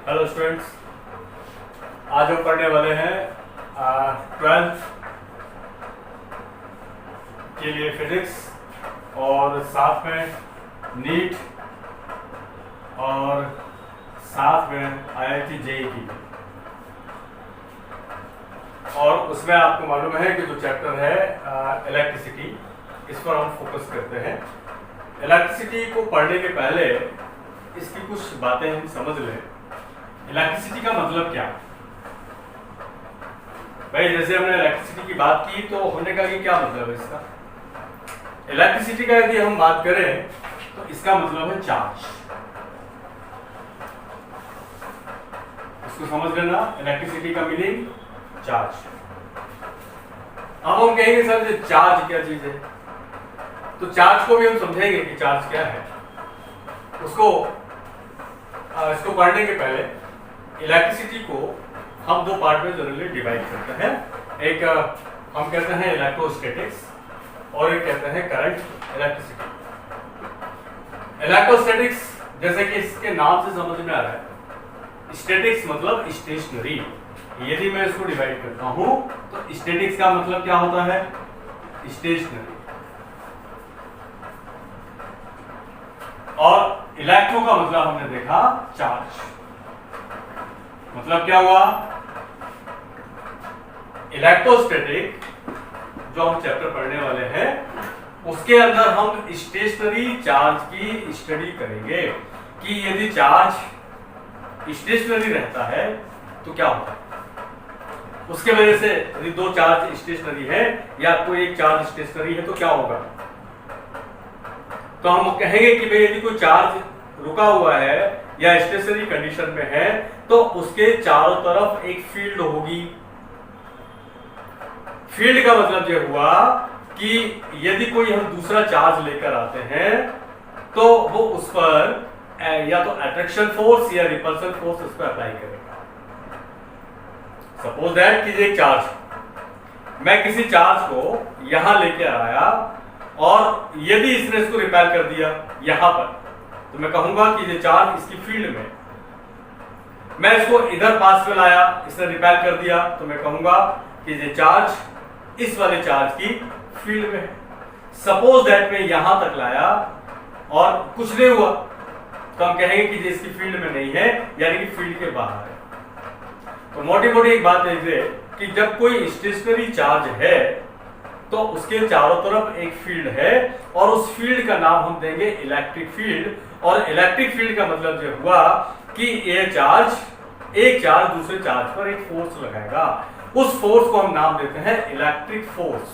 Hello students, आज हम पढ़ने वाले हैं 12th के लिए फिजिक्स और साथ में नीट और साथ में IIT JEE की। और उसमें आपको मालूम है कि जो चैप्टर है इलेक्ट्रिसिटी, इस पर हम फोकस करते हैं। इलेक्ट्रिसिटी को पढ़ने के पहले इसकी कुछ बातें हम समझ लें। इलेक्ट्रिसिटी का मतलब क्या? भाई जैसे हमने इलेक्ट्रिसिटी की बात की तो हमने कहा कि क्या मतलब है इसका। इलेक्ट्रिसिटी का यदि हम बात करें तो इसका मतलब है चार्ज। इसको समझ लेना, इलेक्ट्रिसिटी का मीनिंग चार्ज। अब हम कहेंगे सर चार्ज क्या चीज है, तो चार्ज को भी हम समझेंगे कि चार्ज क्या है। इसको पढ़ने के पहले इलेक्ट्रिसिटी को हम दो पार्ट में जनरली डिवाइड करते हैं। एक हम कहते हैं इलेक्ट्रोस्टैटिक्स और एक कहते हैं करंट इलेक्ट्रिसिटी। इलेक्ट्रोस्टैटिक्स जैसे कि इसके नाम से समझ में आ रहा है, स्टैटिक्स मतलब स्टेशनरी। यदि मैं इसको डिवाइड करता हूं तो स्टैटिक्स का मतलब क्या होता है? स्टेशनरी। और इलेक्ट्रो का मतलब हमने देखा चार्ज। मतलब क्या हुआ? इलेक्ट्रोस्टैटिक जो हम चैप्टर पढ़ने वाले हैं उसके अंदर हम स्टेशनरी चार्ज की स्टडी करेंगे कि यदि चार्ज स्टेशनरी रहता है तो क्या होता है। उसके वजह से यदि दो चार्ज स्टेशनरी है या कोई एक चार्ज स्टेशनरी है तो क्या होगा। तो हम कहेंगे कि भाई यदि कोई चार्ज रुका हुआ है या स्टेशनरी कंडीशन में है तो उसके चारों तरफ एक फील्ड होगी। फील्ड का मतलब यह हुआ कि यदि कोई हम दूसरा चार्ज लेकर आते हैं तो वो उस पर या तो अट्रैक्शन फोर्स या रिपल्सन फोर्स उस पर अप्लाई करेगा। सपोज दैट कि एक चार्ज, मैं किसी चार्ज को यहां लेके आया और यदि इसने इसको रिपेल कर दिया यहां पर, तो मैं कहूंगा कि ये चार्ज इसकी फील्ड में। मैं इसको इधर पास में लाया, इसने रिपेल कर दिया, तो मैं कहूंगा कि ये चार्ज इस वाले चार्ज की फील्ड में है। सपोज दैट मैं यहां तक लाया और कुछ नहीं हुआ तो हम कहेंगे कि ये इसकी फील्ड में नहीं है, यानी कि फील्ड के बाहर है। तो मोटी मोटी एक बात है कि जब कोई स्टेशनरी चार्ज है तो उसके चारों तरफ एक फील्ड है और उस फील्ड का नाम हम देंगे इलेक्ट्रिक फील्ड। और इलेक्ट्रिक फील्ड का मतलब ये हुआ कि ये चार्ज, एक चार्ज दूसरे चार्ज पर एक फोर्स लगाएगा। उस फोर्स को हम नाम देते हैं इलेक्ट्रिक फोर्स।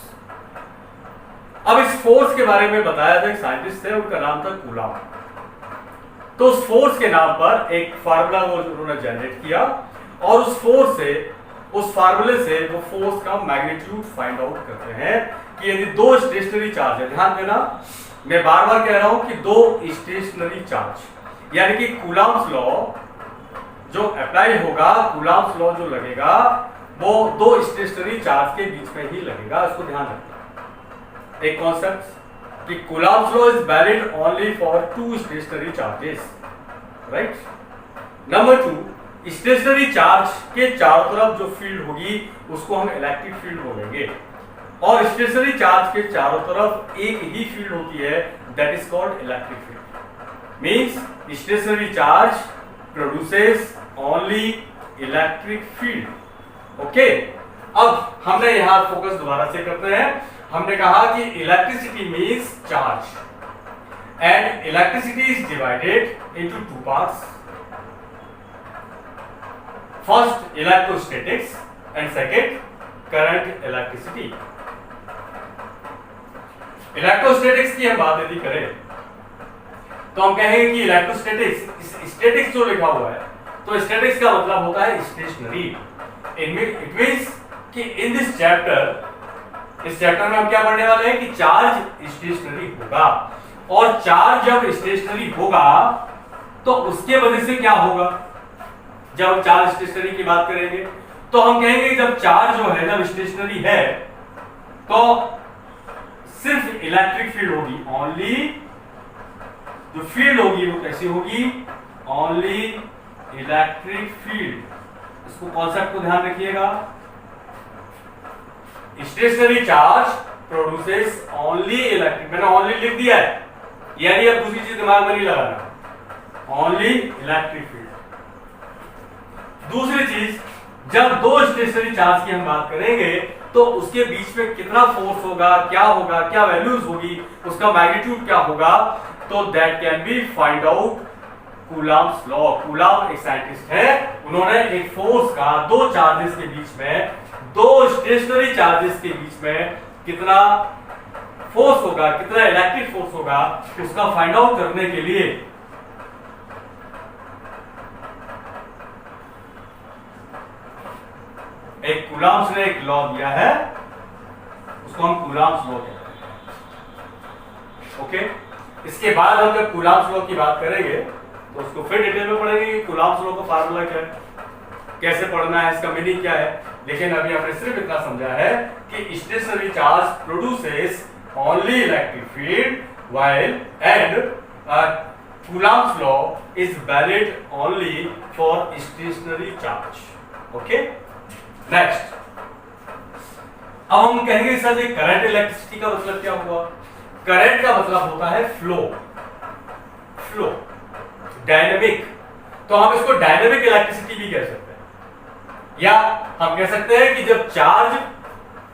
अब इस फोर्स के बारे में बताया था एक साइंटिस्ट थे, उनका नाम था कूलॉम। तो उस फोर्स के नाम पर एक फार्मूला वो उन्होंने जनरेट किया और उस फार्मूले से वो फोर्स का मैग्नीट्यूड फाइंड आउट करते हैं कि यदि दो स्टेशनरी चार्ज है, ध्यान देना मैं बार बार कह रहा हूं कि दो स्टेशनरी चार्ज, यानी कि कूलॉम्स लॉ जो अप्लाई होगा, कूलॉम्स लॉ जो लगेगा वो दो स्टेशनरी चार्ज के बीच में ही लगेगा। इसको ध्यान रखना। एक कॉन्सेप्ट कि Coulomb's law is valid only for two stationary charges, right. Number 2, stationary charge के चारों तरफ जो फील्ड होगी उसको हम इलेक्ट्रिक फील्ड बोलेंगे। और स्टेशनरी चार्ज के चारों तरफ एक ही फील्ड होती है, that is called electric field. Means stationary charge produces only electric field. Okay, अब हमने यहां फोकस दोबारा से करते हैं। हमने कहा कि electricity means charge and electricity is divided into two parts. First electrostatics and second current electricity. Electrostatics की हम बात यदि करें तो हम कहेंगे कि इलेक्ट्रोस्टैटिक्स, स्टैटिक्स जो लिखा हुआ है तो स्टैटिक्स का मतलब होता है स्टेशनरी। इट मींस कि इन दिस चैप्टर, इस चैप्टर में हम क्या पढ़ने वाले हैं कि चार्ज स्टेशनरी होगा। और चार्ज जब स्टेशनरी होगा तो उसके वजह से क्या होगा। जब हम चार्ज स्टेशनरी की बात करेंगे तो हम कहेंगे जब चार्ज जो है, जब स्टेशनरी है तो सिर्फ इलेक्ट्रिक फील्ड होगी, ओनली जो फील्ड होगी वो कैसी होगी, ओनली इलेक्ट्रिक फील्ड, इसको कॉन्सेप्ट को ध्यान रखिएगा। Stationary charge produces only electric, मैंने ओनली लिख दिया है, यानी अब दूसरी चीज दिमाग में नहीं लगाना, ओनली इलेक्ट्रिक फील्ड। दूसरी चीज, जब दो स्टेशनरी चार्ज की हम बात करेंगे तो उसके बीच में कितना फोर्स होगा, क्या वैल्यूज होगी, उसका मैग्नीट्यूड क्या होगा, तो that can be find out Coulomb's law. Coulomb एक साइंटिस्ट है, उन्होंने एक फोर्स का दो चार्जेस के बीच में, दो स्टेशनरी चार्जेस के बीच में कितना फोर्स होगा, कितना इलेक्ट्रिक फोर्स होगा, उसका फाइंड आउट करने के लिए एक कूलम्ब्स ने एक लॉ दिया है, उसको हम कूलम्ब्स लॉ कहते हैं। ओके, इसके बाद हम जब कूलम्ब्स लॉ की बात करेंगे तो उसको फिर डिटेल में पढ़ेंगे कि कूलम्ब्स लॉ का फार्मूला क्या है, कैसे पढ़ना है, इसका मीनिंग क्या है। लेकिन अभी हमने सिर्फ इतना समझा है कि stationary charge produces only electric field while and Coulomb's law is valid only for stationary charge. Okay, next, अब हम कहेंगे सर ये करंट इलेक्ट्रिसिटी का मतलब क्या हुआ। करंट का मतलब होता है फ्लो, फ्लो, डायनेमिक। तो हम इसको डायनेमिक इलेक्ट्रिसिटी भी कह सकते हैं, या हम कह सकते हैं कि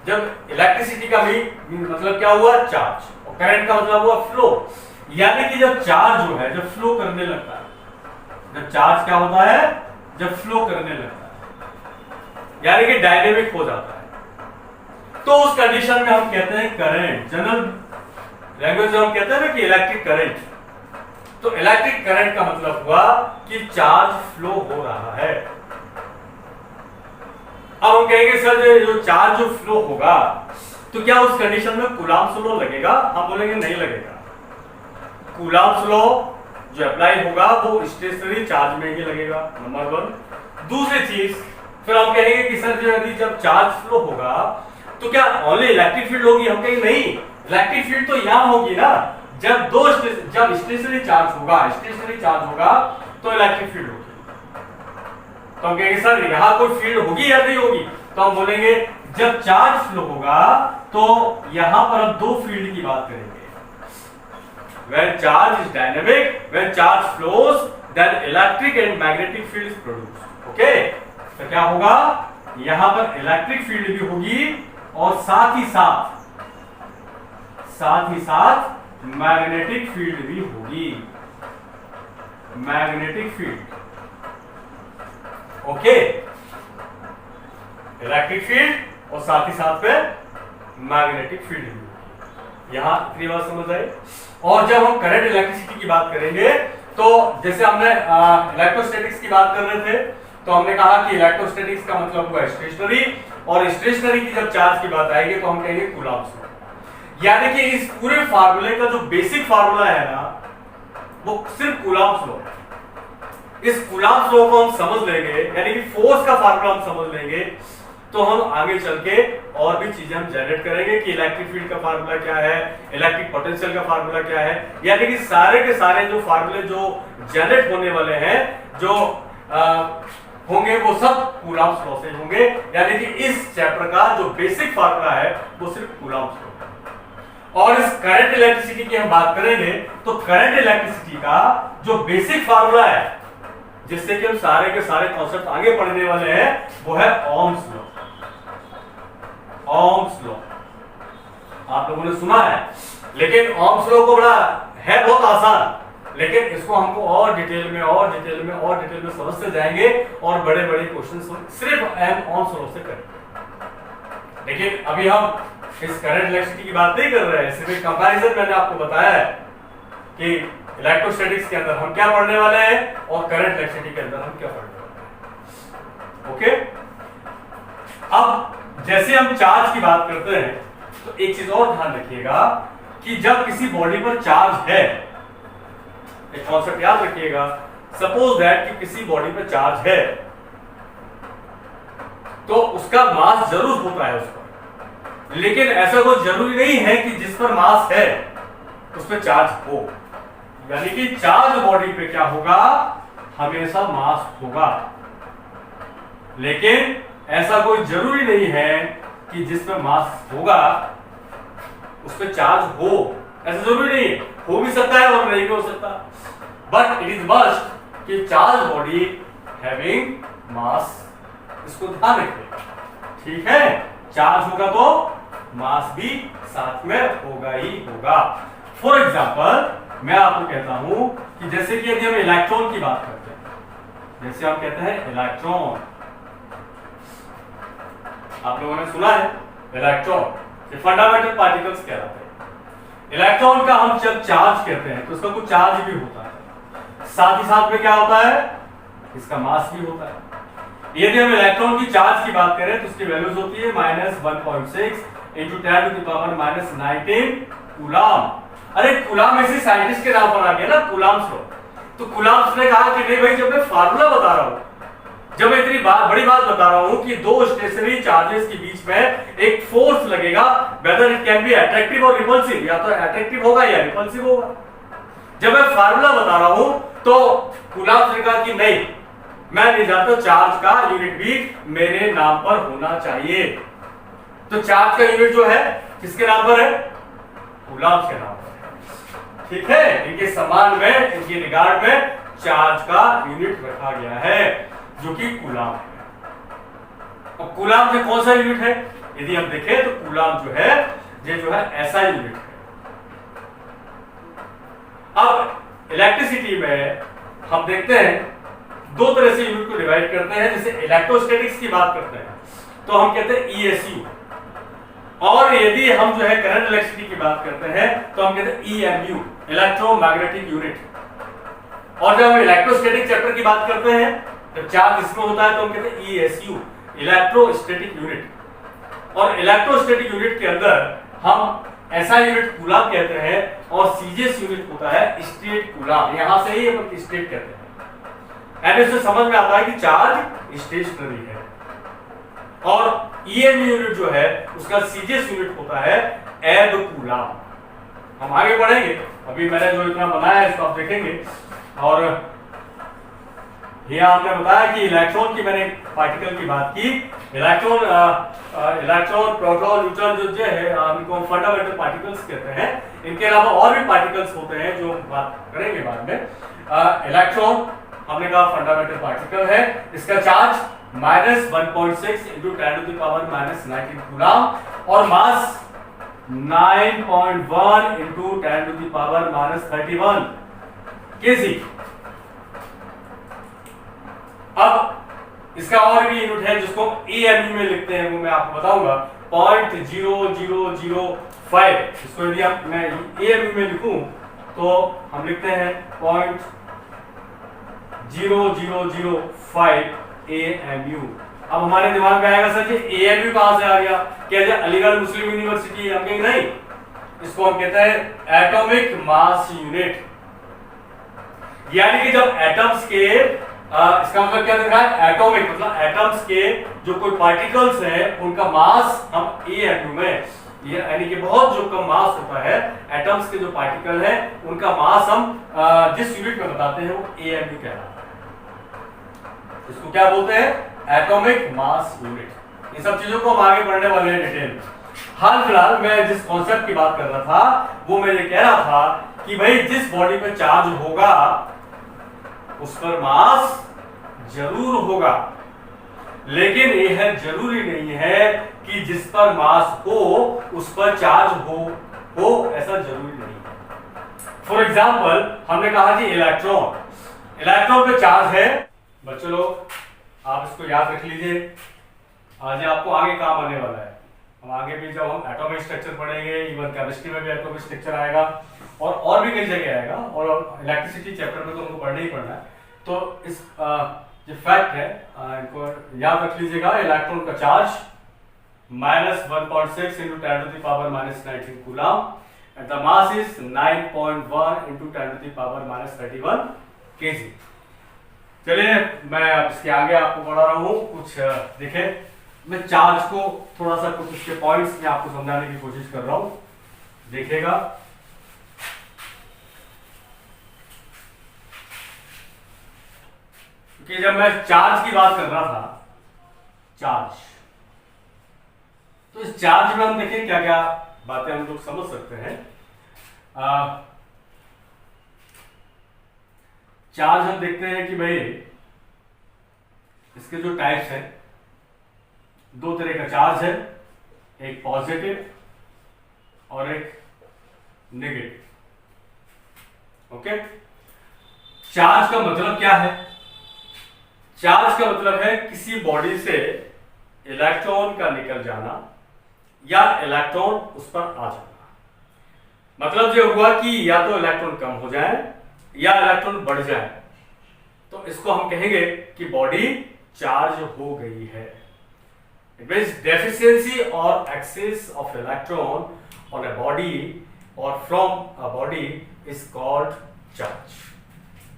जब इलेक्ट्रिसिटी का भी मतलब क्या हुआ, चार्ज, और करंट का मतलब हुआ फ्लो, यानी कि जब चार्ज जो है जब फ्लो करने लगता है, जब चार्ज क्या होता है, जब फ्लो करने लगता है, यानी कि डायनेमिक हो जाता है, तो उस कंडीशन में हम कहते हैं करंट। जनरल लैंग्वेज में हम कहते हैं ना कि इलेक्ट्रिक करंट। तो इलेक्ट्रिक करंट का मतलब हुआ कि चार्ज फ्लो हो रहा है। अब हम कहेंगे सर जो चार्ज जो फ्लो होगा तो क्या उस कंडीशन में कूलम्ब्स लॉ लगेगा, हम बोलेंगे नहीं लगेगा। कूलम्ब्स लॉ जो अप्लाई होगा वो स्टेशनरी चार्ज में ही लगेगा, नंबर वन। दूसरी चीज, फिर हम कहेंगे कि सर जो यदि जब चार्ज फ्लो होगा तो क्या ओनली इलेक्ट्रिक फील्ड होगी, हम कहेंगे नहीं, इलेक्ट्रिक फील्ड तो यहां होगी ना, जब स्टेशनरी चार्ज होगा तो इलेक्ट्रिक फील्ड होगी। तो हम कहेंगे सर यहां कोई फील्ड होगी या नहीं होगी, तो हम बोलेंगे जब चार्ज फ्लो होगा तो यहां पर हम दो फील्ड की बात करेंगे। When charge is dynamic, when charge flows, then electric and magnetic field is produced. Okay? तो क्या होगा, यहां पर इलेक्ट्रिक फील्ड भी होगी और साथ ही साथ मैग्नेटिक फील्ड भी होगी, magnetic field. Okay, electric field और साथ ही साथ में मैग्नेटिक फील्ड भी होगी। यहां इतनी बात समझ आई। और जब हम करंट इलेक्ट्रिसिटी की बात करेंगे तो जैसे हमने इलेक्ट्रोस्टैटिक्स की बात कर रहे थे, तो हमने कहा कि इलेक्ट्रोस्टैटिक्स का मतलब हुआ स्टेशनरी, और स्टेशनरी की जब चार्ज की बात आएगी तो हम कहेंगे कूलम्ब्स लॉ। यानी कि इस पूरे फार्मूले का जो बेसिक फार्मूला है ना, वो सिर्फ कूलम्ब्स लॉ है। इस कूलम्ब्स लॉ को हम समझ लेंगे, यानी कि फोर्स का फार्मूला हम समझ लेंगे, तो हम आगे चल के और भी चीजें हम जनरेट करेंगे कि इलेक्ट्रिक फील्ड का फार्मूला क्या है, इलेक्ट्रिक पोटेंशियल का फार्मूला क्या है, यानी कि सारे के सारे जो फार्मूले जो जनरेट होने वाले हैं, जो होंगे वो सब कूलम्ब्स लॉ से होंगे। यानी कि इस चैप्टर का जो बेसिक फार्मूला है वो सिर्फ कूलम्ब्स लॉ है। और इस करंट इलेक्ट्रिसिटी की हम बात करेंगे तो करंट इलेक्ट्रिसिटी का जो बेसिक फार्मूला है, जिससे कि हम सारे के सारे कॉन्सेप्ट आगे पढ़ने वाले हैं, वो है ओम्स लॉ। ओम्स लॉ आप लोगों ने सुना है, लेकिन ओम्स लॉ को बड़ा है बहुत आसान, लेकिन इसको हमको और डिटेल में समझते जाएंगे और बड़े बड़े क्वेश्चन सिर्फ ओम्स लॉ से करेंगे। लेकिन अभी हम इस करंट इलेक्ट्रिसिटी की बात नहीं कर रहे हैं, सिर्फ एक कंपैरिजन मैंने आपको बताया है कि इलेक्ट्रोस्टैटिक्स के अंदर हम क्या पढ़ने वाले हैं और करंट इलेक्ट्रिसिटी के अंदर हम क्या पढ़ने वाले हैं। ओके, अब जैसे हम चार्ज की बात करते हैं तो एक चीज और ध्यान रखिएगा कि जब किसी बॉडी पर चार्ज है, एक कॉन्सेप्ट याद रखिएगा, सपोज दैट कि किसी बॉडी पर चार्ज है तो उसका मास जरूर होता है उस पर, लेकिन ऐसा कोई जरूरी नहीं है कि जिस पर मास है उस पर चार्ज हो। यानी कि चार्ज बॉडी पे क्या होगा, हमेशा मास होगा, लेकिन ऐसा कोई जरूरी नहीं है कि जिसमें मास होगा उस पर चार्ज हो, ऐसा जरूरी नहीं है, हो भी सकता है और नहीं भी हो सकता, बट इट इज मस्ट कि चार्ज बॉडी हैविंग मास, इसको ध्यान रखें, ठीक है। चार्ज होगा तो मास भी साथ में होगा ही होगा। फॉर एग्जाम्पल मैं आपको कहता हूं कि जैसे कि यदि हम इलेक्ट्रॉन की बात करते हैं, जैसे हम कहते हैं इलेक्ट्रॉन, आप लोगों ने सुना है इलेक्ट्रॉन, ये फंडामेंटल पार्टिकल्स कहलाते हैं। इलेक्ट्रॉन का हम जब चार्ज कहते हैं तो उसका कुछ चार्ज भी होता है, साथ ही साथ में क्या होता है, इसका मास भी होता है। यदि हम इलेक्ट्रॉन की चार्ज की बात करें तो उसकी वैल्यूज होती है -1.6 इंटू 10⁻⁻19 कूलाम। अरे कूलाम ऐसे साइंटिस्ट के नाम पर आ गया ना, कूलाम्स लो। तो कूलाम्स ने कहा कि नहीं भाई, जब मैं फार्मूला बता रहा हूं, जब मैं इतनी बड़ी बात बता रहा हूं कि दो स्टेशनरी चार्जेस के बीच में एक फोर्स लगेगा, whether it can be attractive और रिपल्सिव, या तो अट्रैक्टिव होगा या रिपल्सिव होगा। जब मैं फार्मूला बता रहा हूं तो कूलाम्स ने कहा कि नहीं, मैं नहीं जानता, चार्ज का यूनिट भी मेरे नाम पर होना चाहिए। तो चार्ज का यूनिट जो है किसके नाम पर है, कूलाम्स के नाम पर है, ठीक है। इनके सम्मान में, इनके रिगार्ड में चार्ज का यूनिट रखा गया है जो कि कूलाम है। अब कूलाम से कौन सा यूनिट है, यदि हम देखें तो कूलाम जो है ये जो है ऐसा यूनिट है। अब इलेक्ट्रिसिटी में हम देखते हैं दो तरह से यूनिट को डिवाइड करते हैं। जैसे इलेक्ट्रोस्टैटिक्स की बात करते हैं तो हम कहते हैं ESU, और यदि हम जो है करंट इलेक्ट्रिसिटी की बात करते हैं तो हम कहते हैं EMU, इलेक्ट्रोमैग्नेटिक यूनिट। और जब हम इलेक्ट्रोस्टैटिक चैप्टर की बात करते हैं, जब चार्ज इसमें होता है तो हम कहते हैं ESU, इलेक्ट्रोस्टैटिक यूनिट। और इलेक्ट्रोस्टैटिक यूनिट के अंदर हम ऐसा यूनिट कूलाम कहते हैं, और सीजीएस यूनिट होता है स्टेट कूलाम, यहां से ही हम स्टेट कहते हैं। एंड इससे समझ में आता है कि चार्ज स्टेशनरी है। और EMU यूनिट जो है उसका सीजीएस यूनिट होता है एब कूलाम। हम आगे बढ़ेंगे, अभी मैंने जो इतना बनाया है इसको आप देखेंगे। और यहाँ हमने बताया कि इलेक्ट्रॉन की, मैंने पार्टिकल की बात की, इलेक्ट्रॉन, प्रोटॉन, न्यूट्रॉन जो है इनको फंडामेंटल पार्टिकल्स कहते हैं। इनके अलावा और भी पार्टिकल्स होते हैं जो बात करेंगे बाद में। इलेक्ट्रॉन हमने कहा फंडामेंटल पार्टिकल है, इसका चार्ज -1.6 इंटू 10⁻⁻19 कूलाम और मास 9.1 इंटू 10⁻31 केजी। अब इसका और भी यूनिट है जिसको EMU में लिखते हैं, वो मैं आपको बताऊंगा, 0.0005। इसको यदि आप मैं EMU में लिखूं तो हम लिखते हैं 0.0005 AMU। अब हमारे दिमाग में आएगा सर जी AMU कहां से आ गया, क्या ये अलीगढ़ मुस्लिम यूनिवर्सिटी हम कहेंगे? नहीं, इसको हम कहते हैं एटॉमिक मास यूनिट। यानी कि जब एटम्स के इसका मतलब क्या दिख रहा है, एटॉमिक मतलब एटम्स के जो कोई पार्टिकल्स हैं उनका मास हम AMU में, ये यानी कि बहुत जो कम मास होता है एटम्स के जो पार्टिकल है उनका मास हम जिस यूनिट में बताते हैं वो AMU कहलाता है। इसको क्या बोलते हैं, एटॉमिक मास यूनिट। इन सब चीजों को हम आगे बढ़ने वाले हैं डिटेल में। हाल फिलहाल मैं जिस कॉन्सेप्ट की बात कर रहा था वो मैं ये कह रहा था कि भाई जिस बॉडी पे चार्ज होगा उस पर मास जरूर होगा, लेकिन यह जरूरी नहीं है कि जिस पर मास हो उस पर चार्ज हो ऐसा जरूरी नहीं है। फॉर एग्जाम्पल हमने कहा कि इलेक्ट्रॉन पे चार्ज है। बच्चों लोग आप इसको याद रख लीजिए, आज आपको आगे काम आने वाला है। हम आगे भी जब हम एटॉमिक स्ट्रक्चर पढ़ेंगे, इवन केमिस्ट्री में भी एटॉमिक स्ट्रक्चर आएगा और भी कई जगह आएगा, और इलेक्ट्रिसिटी चैप्टर में तो हमको पढ़ना ही पढ़ना है। तो इस जो फैक्ट है इनको याद रख लीजिएगा। इलेक्ट्रॉन का charge -1.6 into 10⁻⁻19 coulomb and the mass is 9.1 into 10⁻31 KG. चलिए मैं अब इसके आगे आपको पढ़ा रहा हूँ कुछ। देखें, मैं चार्ज को थोड़ा सा कुछ उसके पॉइंट्स में आपको समझाने की कोशिश कर रहा हूँ, देखिएगा। क्योंकि जब मैं चार्ज की बात कर रहा था, चार्ज, तो इस चार्ज में हम देखें क्या क्या बातें हम लोग समझ सकते हैं। चार्ज हम देखते हैं कि भाई इसके जो टाइप्स हैं, दो तरह का चार्ज है, एक पॉजिटिव और एक नेगेटिव। ओके, चार्ज का मतलब क्या है? चार्ज का मतलब है किसी बॉडी से इलेक्ट्रॉन का निकल जाना या इलेक्ट्रॉन उस पर आ जाना। मतलब जो हुआ कि या तो इलेक्ट्रॉन कम हो जाए या इलेक्ट्रॉन बढ़ जाए, तो इसको हम कहेंगे कि बॉडी चार्ज हो गई है। इट मींस डेफिशिएंसी और excess of electron on a body और from a body is called charge.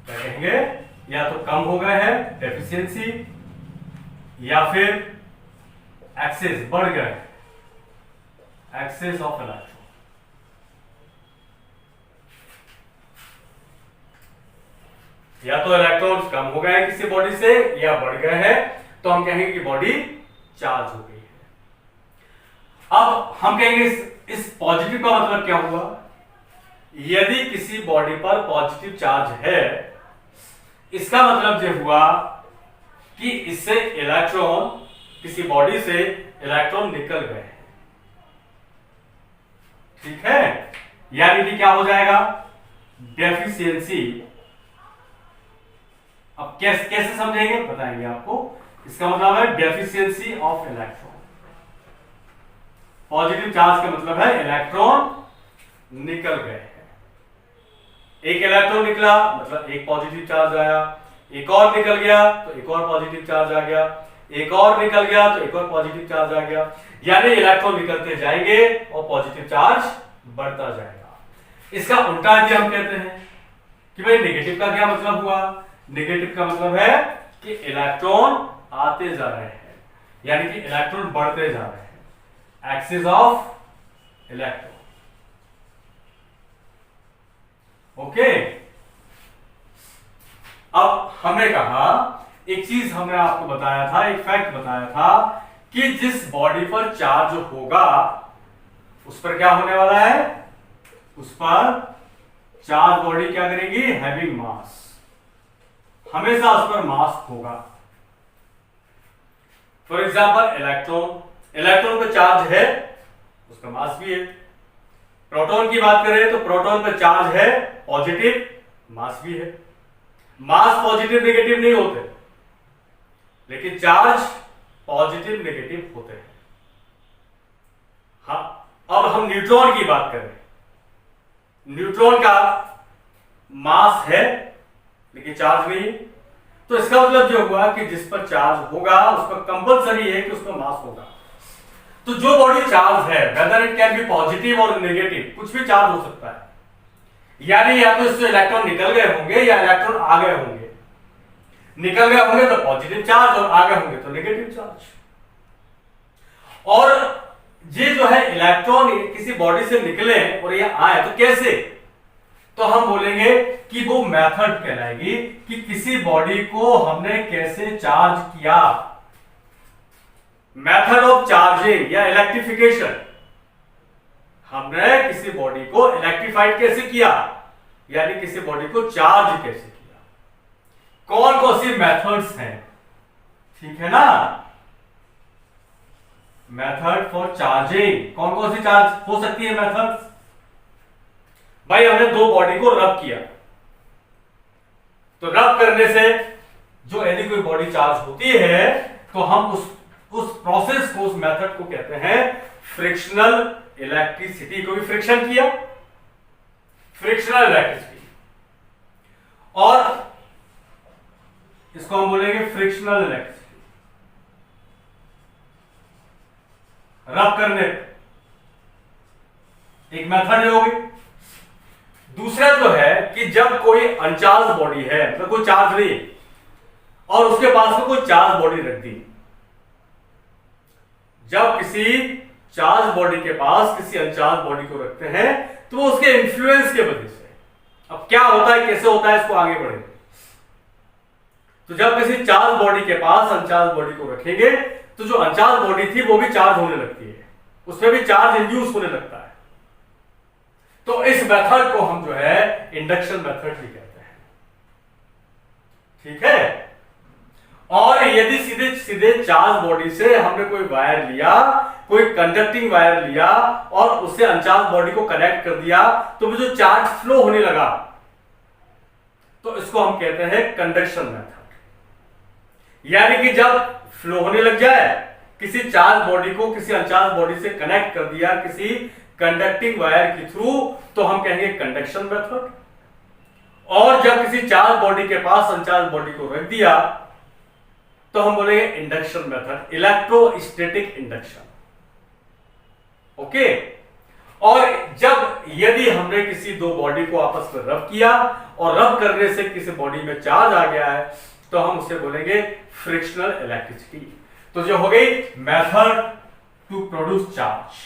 क्या कहेंगे? या तो कम हो गए हैं डेफिशिएंसी, या फिर एक्सेस बढ़ गए, एक्सेस ऑफ इलेक्ट्रॉन। या तो इलेक्ट्रॉन्स कम हो गए किसी बॉडी से या बढ़ गए हैं, तो हम कहेंगे कि बॉडी चार्ज हो गई है। अब हम कहेंगे इस पॉजिटिव का मतलब क्या हुआ? यदि किसी बॉडी पर पॉजिटिव चार्ज है, इसका मतलब यह हुआ कि इससे इलेक्ट्रॉन, किसी बॉडी से इलेक्ट्रॉन निकल गए हैं। ठीक है, यानी कि क्या हो जाएगा? डेफिशिएंसी। अब कैसे समझेंगे बताएंगे आपको। इसका मतलब है deficiency of electron. Positive charge का मतलब है इलेक्ट्रॉन निकल गए हैं। एक इलेक्ट्रॉन निकला मतलब एक पॉजिटिव चार्ज आया, एक और निकल गया तो एक और पॉजिटिव चार्ज आ गया, एक और निकल गया तो एक और पॉजिटिव चार्ज आ गया। यानी इलेक्ट्रॉन निकलते जाएंगे और पॉजिटिव चार्ज बढ़ता जाएगा। इसका उल्टा यदि हम कहते हैं कि भाई नेगेटिव का क्या मतलब हुआ? नेगेटिव का मतलब है कि इलेक्ट्रॉन आते जा रहे हैं, यानी कि इलेक्ट्रॉन बढ़ते जा रहे हैं, एक्सिस ऑफ इलेक्ट्रॉन। ओके, अब हमने कहा, एक चीज हमने आपको बताया था, एक फैक्ट बताया था कि जिस बॉडी पर चार्ज होगा उस पर क्या होने वाला है? उस पर चार्ज बॉडी क्या करेगी? Having mass. हमेशा उस पर मास होगा। फॉर एग्जाम्पल इलेक्ट्रॉन पर चार्ज है, उसका मास भी है। प्रोटॉन की बात करें तो प्रोटॉन पर चार्ज है पॉजिटिव, मास भी है। मास पॉजिटिव नेगेटिव नहीं होते, लेकिन चार्ज पॉजिटिव नेगेटिव होते हैं। हाँ, अब हम न्यूट्रॉन की बात करें। न्यूट्रॉन का मास है लेकिन चार्ज नहीं है, तो इसका मतलब जो हुआ कि जिस पर चार्ज होगा उस पर कंपल्सरी है कि उस पर मास होगा। तो जो बॉडी चार्ज है, whether it can be positive और नेगेटिव, कुछ भी चार्ज हो सकता है। यानी या तो इससे इलेक्ट्रॉन निकल गए होंगे या इलेक्ट्रॉन आ गए होंगे। निकल गए होंगे तो पॉजिटिव चार्ज और आ गए होंगे तो नेगेटिव चार्ज। और ये जो है इलेक्ट्रॉन किसी बॉडी से निकले और ये आए तो कैसे? तो हम बोलेंगे कि वो मेथड कहलाएगी कि किसी बॉडी को हमने कैसे चार्ज किया। मेथड ऑफ चार्जिंग या इलेक्ट्रिफिकेशन। हमने किसी बॉडी को इलेक्ट्रीफाइड कैसे किया, यानी किसी बॉडी को चार्ज कैसे किया। कौन कौन सी मेथड्स हैं? ठीक है ना, मेथड फॉर चार्जिंग। कौन कौन सी चार्ज हो सकती है मेथड्स? भाई हमने दो बॉडी को रब किया, तो रब करने से जो यदि कोई बॉडी चार्ज होती है तो हम उस प्रोसेस को, उस मेथड को कहते हैं फ्रिक्शनल इलेक्ट्रिसिटी। को भी फ्रिक्शन किया, फ्रिक्शनल इलेक्ट्रिसिटी, और इसको हम बोलेंगे फ्रिक्शनल इलेक्ट्रिसिटी। रब करने एक मेथड हो गई। दूसरा जो है कि जब कोई अनचार्ज बॉडी है, मतलब कोई चार्ज नहीं, और उसके पास में कोई चार्ज बॉडी रख दी। जब किसी चार्ज बॉडी के पास किसी अनचार्ज बॉडी को रखते हैं तो वो उसके इन्फ्लुएंस के वजह से, अब क्या होता है कैसे होता है इसको आगे बढ़ेंगे। तो जब किसी चार्ज बॉडी के पास अनचार्ज बॉडी को रखेंगे तो जो अनचार्ज बॉडी थी वो भी चार्ज होने लगती है, उसमें भी चार्ज इंड्यूस होने लगता है। तो इस मेथड को हम जो है इंडक्शन मेथड भी कहते हैं। ठीक है। और यदि सीधे सीधे चार्ज बॉडी से हमने कोई वायर लिया, कोई कंडक्टिंग वायर लिया और उससे अनचार्ज बॉडी को कनेक्ट कर दिया, तो वो जो चार्ज फ्लो होने लगा, तो इसको हम कहते हैं कंडक्शन मेथड। यानी कि जब फ्लो होने लग जाए, किसी चार्ज बॉडी को किसी अनचार्ज बॉडी से कनेक्ट कर दिया किसी कंडक्टिंग वायर के थ्रू, तो हम कहेंगे कंडक्शन मेथड। और जब किसी चार्ज बॉडी के पास अनचार्ज बॉडी को रख दिया तो हम बोलेंगे induction method, electrostatic induction. Okay. और जब यदि हमने किसी दो बॉडी को आपस में रब किया और रब करने से किसी बॉडी में चार्ज आ गया है, तो हम उसे बोलेंगे फ्रिक्शनल इलेक्ट्रिसिटी। तो जो हो गई मेथड टू प्रोड्यूस चार्ज।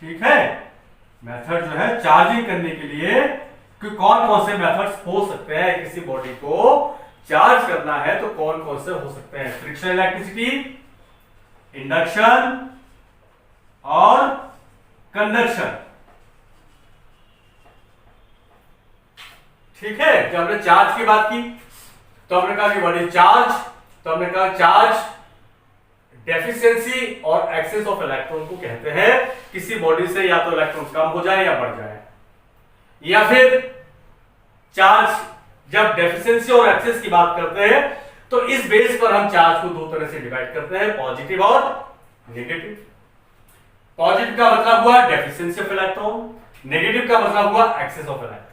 ठीक है। मेथड जो है चार्जिंग करने के लिए कि कौन कौन से मेथड्स हो सकते हैं, किसी बॉडी को चार्ज करना है तो कौन कौन से हो सकते हैं, फ्रिक्शनल इलेक्ट्रिसिटी, इंडक्शन और कंडक्शन। ठीक है। जब हमने चार्ज की बात की तो हमने कहा कि व्हाट इज चार्ज, तो हमने कहा चार्ज डेफिशिएंसी और एक्सेस ऑफ इलेक्ट्रॉन को कहते हैं। किसी बॉडी से या तो इलेक्ट्रॉन कम हो जाए या बढ़ जाए, या फिर चार्ज जब डेफिशिएंसी और एक्सेस की बात करते हैं तो इस बेस पर हम चार्ज को दो तरह से डिवाइड करते हैं, पॉजिटिव और नेगेटिव। पॉजिटिव का मतलब हुआ डेफिशिएंसी ऑफ इलेक्ट्रॉन, नेगेटिव का मतलब हुआ एक्सेस ऑफ इलेक्ट्रॉन।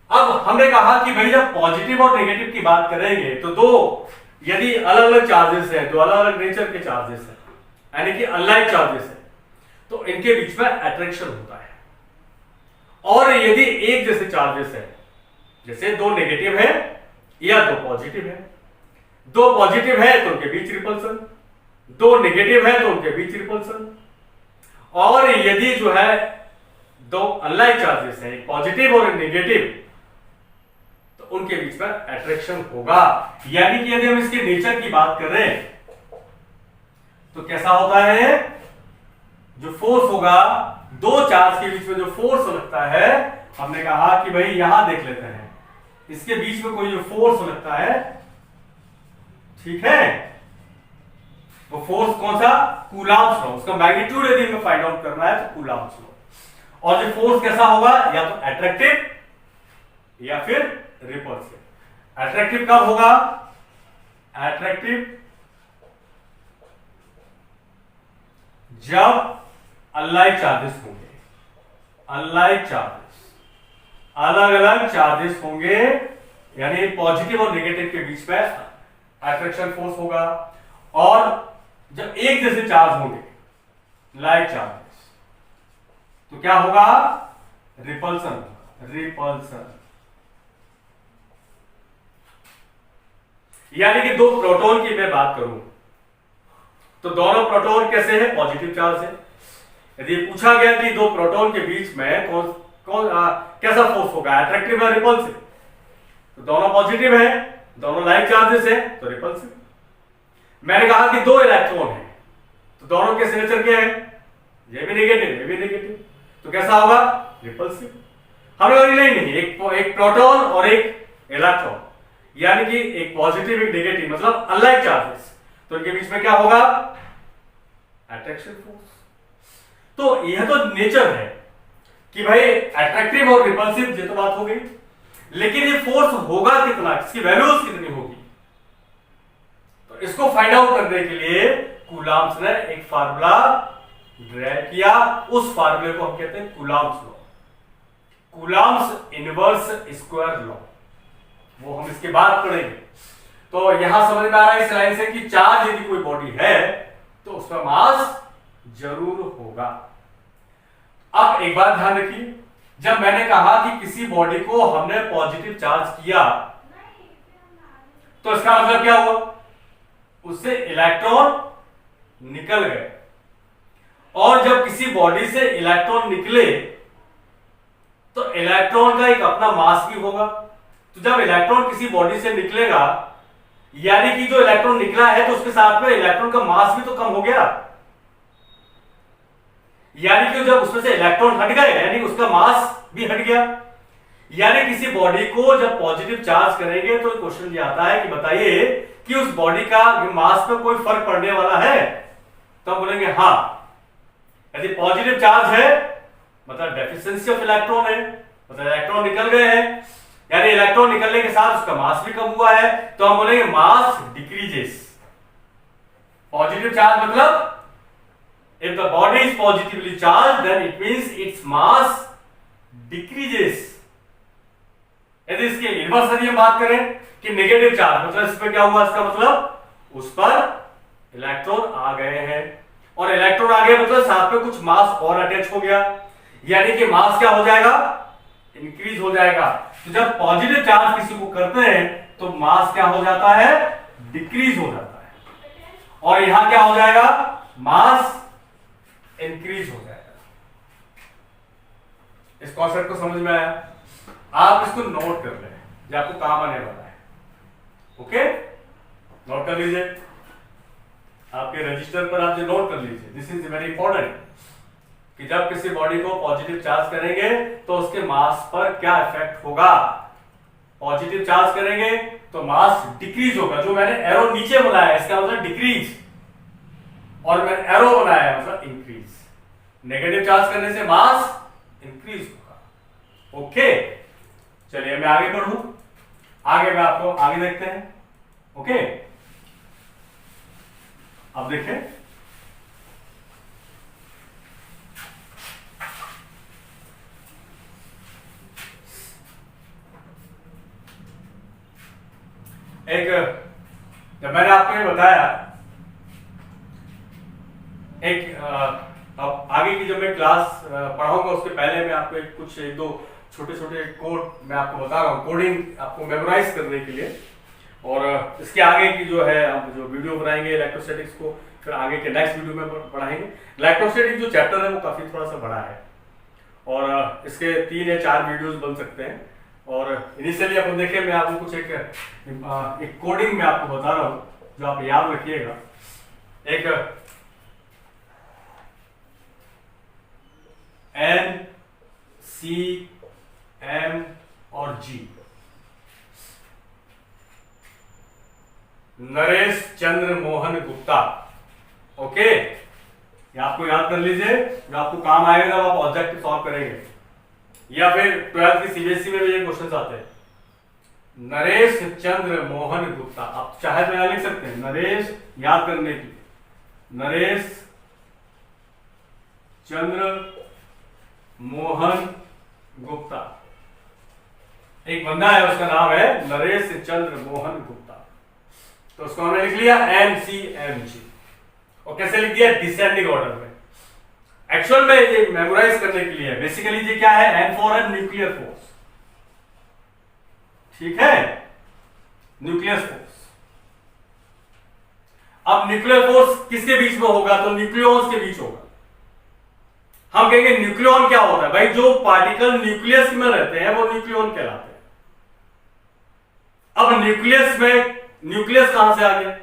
अब हमने कहा कि भाई जब पॉजिटिव और नेगेटिव की बात करेंगे तो दो यदि अलग अलग चार्जेस है, दो अलग अलग नेचर के चार्जेस है, यानी कि अनलाइक चार्जेस है, तो इनके बीच में अट्रैक्शन होता है। और यदि एक जैसे चार्जेस है, जैसे दो नेगेटिव है या दो पॉजिटिव है, दो पॉजिटिव है तो उनके बीच रिपल्सन, दो नेगेटिव है तो उनके बीच रिपल्सन। और यदि जो है दो अनलाइक चार्जेस है, पॉजिटिव और नेगेटिव, तो उनके बीच में अट्रैक्शन होगा। यानी कि यदि हम इसके नेचर की बात कर रहे हैं तो कैसा होता है, जो फोर्स होगा दो चार्ज के बीच में जो फोर्स लगता है, हमने कहा कि भाई यहां देख लेते हैं, इसके बीच में कोई जो फोर्स लगता है, ठीक है, वो फोर्स कौन सा, कूलम्ब्स लॉ। उसका मैग्नीट्यूड यदि हमें फाइंड आउट करना है तो कूलम्ब्स लॉ। और जो फोर्स कैसा होगा, या तो अट्रैक्टिव या फिर रिपल्सिव। अट्रैक्टिव कब होगा, अट्रैक्टिव जब अनलाइक चार्जेस होंगे, अनलाइक चार्जेस, अलग अलग चार्जेस होंगे, यानी पॉजिटिव और नेगेटिव के बीच में अट्रैक्शन फोर्स होगा। और जब एक जैसे चार्ज होंगे, लाइक चार्जेस, तो क्या होगा, रिपल्सन, रिपल्सन। यानी कि दो प्रोटॉन की मैं बात करूं तो दोनों प्रोटॉन कैसे हैं, पॉजिटिव चार्ज है। यदि पूछा गया कि दो प्रोटॉन के बीच में कैसा फोर्स होगा, अट्रैक्टिव या रिपल्सिव, तो दोनों पॉजिटिव है, दोनों लाइक चार्जेस है, तो रिपल्सिव। मैंने कहा कि दो इलेक्ट्रॉन है तो दोनों के नेचर क्या है, ये भी नेगेटिव ये भी नेगेटिव, तो कैसा होगा, रिपल्सिव। हमने कहा नहीं, एक प्रोटॉन और एक इलेक्ट्रॉन, यानी कि एक पॉजिटिव एक नेगेटिव, मतलब अनलाइक चार्जेस, तो इनके बीच में क्या होगा, अट्रैक्शन फोर्स। तो यह तो नेचर है कि भाई अट्रैक्टिव और रिपल्सिव, ये तो बात हो गई, लेकिन ये फोर्स होगा कितना, इसकी वैल्यूज कितनी होगी, तो इसको फाइंड आउट करने के लिए कूलम्ब्स ने एक फार्मूला ड्राइव किया। उस फार्मूले को हम कहते हैं Coulomb's law, Coulomb's inverse square law. वो हम इसके बाद पढ़ेंगे। तो यहां समझ में आ रहा है इस लाइन से कि चार्ज यदि कोई बॉडी है तो उसका मास जरूर होगा। अब एक बात ध्यान रखिए, जब मैंने कहा कि किसी बॉडी को हमने पॉजिटिव चार्ज किया तो इसका मतलब क्या हुआ, उससे इलेक्ट्रॉन निकल गए। और जब किसी बॉडी से इलेक्ट्रॉन निकले तो इलेक्ट्रॉन का एक अपना मास भी होगा, तो जब इलेक्ट्रॉन किसी बॉडी से निकलेगा, यानी कि जो इलेक्ट्रॉन निकला है तो उसके साथ में इलेक्ट्रॉन का मास भी तो कम हो गया, यानी कि जब उसमें से इलेक्ट्रॉन हट गए यानी उसका मास भी हट गया। यानी किसी बॉडी को जब पॉजिटिव चार्ज करेंगे तो क्वेश्चन ये आता है कि बताइए कि उस बॉडी का मास पे कोई फर्क पड़ने वाला है, तो हम बोलेंगे हाँ। यदि पॉजिटिव चार्ज है मतलब डेफिशिएंसी ऑफ इलेक्ट्रॉन है, मतलब इलेक्ट्रॉन निकल गए हैं, यानी इलेक्ट्रॉन निकलने के साथ उसका मास भी कम हुआ है, तो हम बोलेंगे मास डिक्रीजेस। पॉजिटिव चार्ज मतलब if the body is positively charged then it means its mass decreases। यदि इसके इनवर्स यदि हम बात करें कि नेगेटिव चार्ज मतलब इस पर क्या हुआ, इसका मतलब उस पर इलेक्ट्रॉन आ गए हैं, और इलेक्ट्रॉन आ गए मतलब साथ में कुछ मास और अटैच हो गया, यानी कि मास क्या हो जाएगा, इंक्रीज हो जाएगा। तो जब पॉजिटिव चार्ज किसी को करते हैं तो मास क्या हो जाता है, डिक्रीज हो जाता है, और यहां क्या हो जाएगा, मास इंक्रीज हो जाएगा। इस कॉन्सेप्ट को समझ में आया? आप इसको नोट कर लें, जो आपको काम आने वाला है। ओके, नोट कर लीजिए, आपके रजिस्टर पर आप जो नोट कर लीजिए, दिस इज वेरी इंपॉर्टेंट कि जब किसी बॉडी को पॉजिटिव चार्ज करेंगे तो उसके मास पर क्या इफेक्ट होगा। पॉजिटिव चार्ज करेंगे तो मास डिक्रीज होगा, जो मैंने एरो नीचे बनाया है इसका मतलब डिक्रीज, और मैंने एरो बनाया है मतलब इंक्रीज। नेगेटिव चार्ज करने से मास इंक्रीज होगा। ओके, चलिए मैं आगे बढ़ूं, आगे मैं आपको आगे देखते हैं। ओके, अब देखें, एक जब मैंने आपको ये बताया एक अब आगे की जब मैं क्लास पढ़ाऊंगा उसके पहले मैं आपको एक दो छोटे छोटे कोड मैं आपको बता रहा हूँ, कोडिंग आपको मेमोराइज करने के लिए, और इसके आगे की जो है हम जो वीडियो बनाएंगे इलेक्ट्रोस्टैटिक्स को फिर आगे के नेक्स्ट वीडियो में पढ़ाएंगे। इलेक्ट्रोस्टैटिक्स जो चैप्टर है वो काफी थोड़ा सा बड़ा है, और इसके 3 या 4 वीडियोस बन सकते हैं। और इनिशियली अपन देखें, मैं आपको कुछ एक कोडिंग में आपको बता रहा हूँ जो आप याद रखिएगा। एक N, C, M और G, नरेश चंद्र मोहन गुप्ता। ओके, ये आपको याद कर लीजिए, जो आपको काम आएगा जब आप ऑब्जेक्टिव सॉल्व करेंगे, या फिर 12th की सीबीएसई में भी ये क्वेश्चन आते हैं। नरेश चंद्र मोहन गुप्ता, आप चाहे तो यहां लिख सकते हैं नरेश, याद करने के लिए, नरेश चंद्र मोहन गुप्ता। एक बंदा है उसका नाम है नरेश चंद्र मोहन गुप्ता, तो उसको हमने लिख लिया NCMG, और कैसे लिख दिया, डिसेंडिंग ऑर्डर में। एक्चुअल में ये मेमोराइज करने के लिए बेसिकली ये क्या है, N फॉर न्यूक्लियर फोर्स, ठीक है, न्यूक्लियर फोर्स। अब न्यूक्लियर फोर्स किसके बीच में होगा, तो न्यूक्लियॉन्स के बीच होगा। हम कहेंगे न्यूक्लियॉन क्या होता है, भाई जो पार्टिकल न्यूक्लियस में रहते हैं वो न्यूक्लियॉन कहलाते हैं। अब न्यूक्लियस में, न्यूक्लियस कहां से आ गया,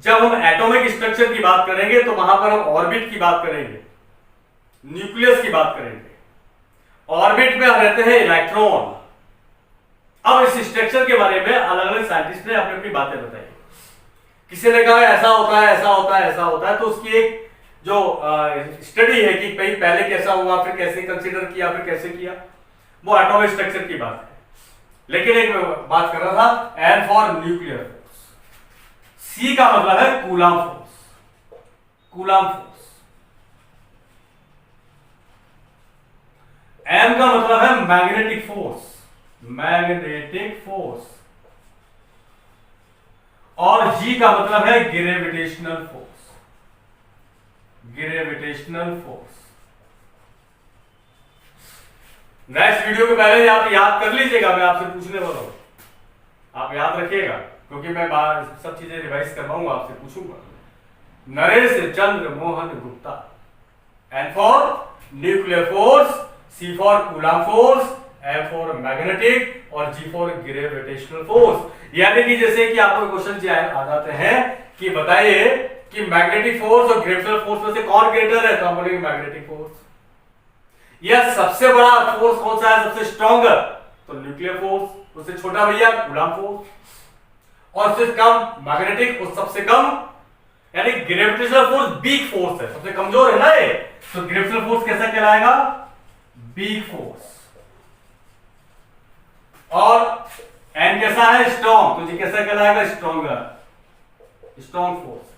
जब हम एटॉमिक स्ट्रक्चर की बात करेंगे तो वहां पर हम ऑर्बिट की बात करेंगे, न्यूक्लियस की बात करेंगे। ऑर्बिट में रहते हैं इलेक्ट्रॉन। अब इस स्ट्रक्चर के बारे में अलग अलग साइंटिस्ट ने अपनी अपनी बातें बताई। किसी ने कहा ऐसा होता है, ऐसा होता है, ऐसा होता है, तो उसकी एक जो स्टडी है कि भाई पहले कैसा हुआ, फिर कैसे कंसीडर किया, फिर कैसे किया, वो एटॉमिक स्ट्रक्चर की बात है। लेकिन एक बात कर रहा था, N for nuclear force, C का मतलब है coulomb force, coulomb force. M का मतलब है मैग्नेटिक फोर्स, मैग्नेटिक फोर्स, और G का मतलब है gravitational force, gravitational force. Next video के पहले आप याद कर लीजिएगा, मैं आपसे पूछने वाला हूं, आप याद रखिएगा, क्योंकि मैं सब चीजें रिवाइज करवाऊंगा, आपसे पूछूंगा। Naresh Chandra Mohan Gupta, N for nuclear force, C for coulomb force, M for magnetic, और G फॉर ग्रेविटेशनल फोर्स। यानी कि जैसे कि आपको क्वेश्चन आ जाते हैं कि बताइए कि मैग्नेटिक फोर्स और ग्रेविटेशनल फोर्स में से कौन ग्रेटर है, तो हम बोलेंगे मैग्नेटिक फोर्स। या सबसे बड़ा फोर्स कौन सा है, सबसे स्ट्रॉन्गर, तो न्यूक्लियर फोर्स। उससे छोटा भैया कूलम्ब फोर्स, और उससे कम मैग्नेटिक, और सबसे कम यानी ग्रेविटेशनल फोर्स वीक फोर्स है, सबसे कमजोर है ना ये, तो ग्रेविटेशनल फोर्स कैसा कहलाएगा, वीक फोर्स। और एन कैसा है, स्ट्रॉन्ग, तो ये कैसा कहलाएगा, स्ट्रॉन्गर, स्ट्रॉन्ग फोर्स।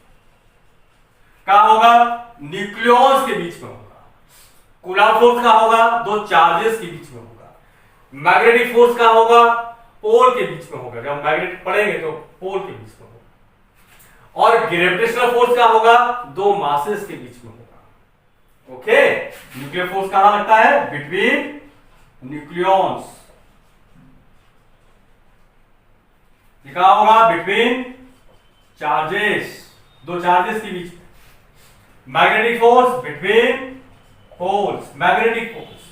क्या होगा, न्यूक्लियस के बीच में होगा। कूलम्ब फोर्स का होगा, दो चार्जेस के बीच में होगा। मैग्नेटिक फोर्स का होगा, पोल के बीच में होगा, जब मैग्नेट पड़ेंगे तो पोल के बीच में होगा। और ग्रेविटेशनल फोर्स का होगा, दो मासेस के बीच में होगा। ओके, न्यूक्लियर फोर्स कहां लगता है, बिटवीन न्यूक्लियॉन्स। लिखा होगा बिटवीन चार्जेस, दो चार्जेस के बीच। Magnetic force between poles, magnetic force,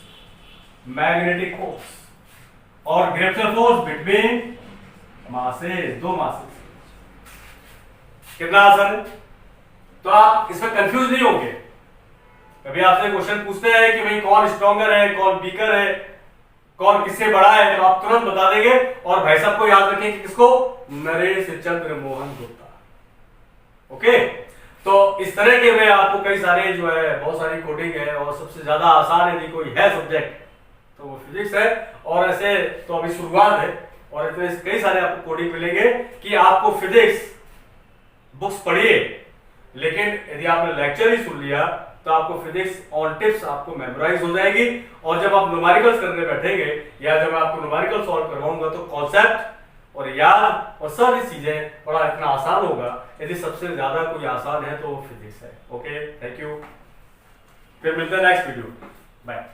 magnetic force. और ग्रेविटेशनल फोर्स बिटवीन मासेस, दो मासेस। कितना आसान है, तो आप इसमें कंफ्यूज नहीं होंगे। कभी आपसे क्वेश्चन पूछते हैं कि भाई कौन स्ट्रॉन्गर है, कौन वीकर है, कौन किससे बड़ा है, तो आप तुरंत बता देंगे। और भाई साहब को याद रखें कि किसको, नरेश चंद्र मोहन गुप्ता। ओके, तो इस तरह के में आपको कई सारे जो है बहुत सारी कोडिंग है, और सबसे ज्यादा आसान यदि कोई है सब्जेक्ट तो वो फिजिक्स है। और ऐसे तो अभी शुरुआत है, और इसमें कई सारे आपको कोडिंग मिलेंगे कि आपको फिजिक्स बुक्स पढ़िए, लेकिन यदि आपने लेक्चर ही सुन लिया तो आपको फिजिक्स ऑन टिप्स आपको मेमोराइज हो जाएगी। और जब आप न्यूमेरिकल्स करने बैठेंगे, या जब मैं आपको न्यूमेरिकल सॉल्व करवाऊंगा, तो कॉन्सेप्ट और याद और सारी चीजें बड़ा इतना आसान होगा। यदि सबसे ज्यादा कोई आसान है तो वो फिजिक्स है। ओके, थैंक यू, फिर मिलते हैं नेक्स्ट वीडियो, बाय।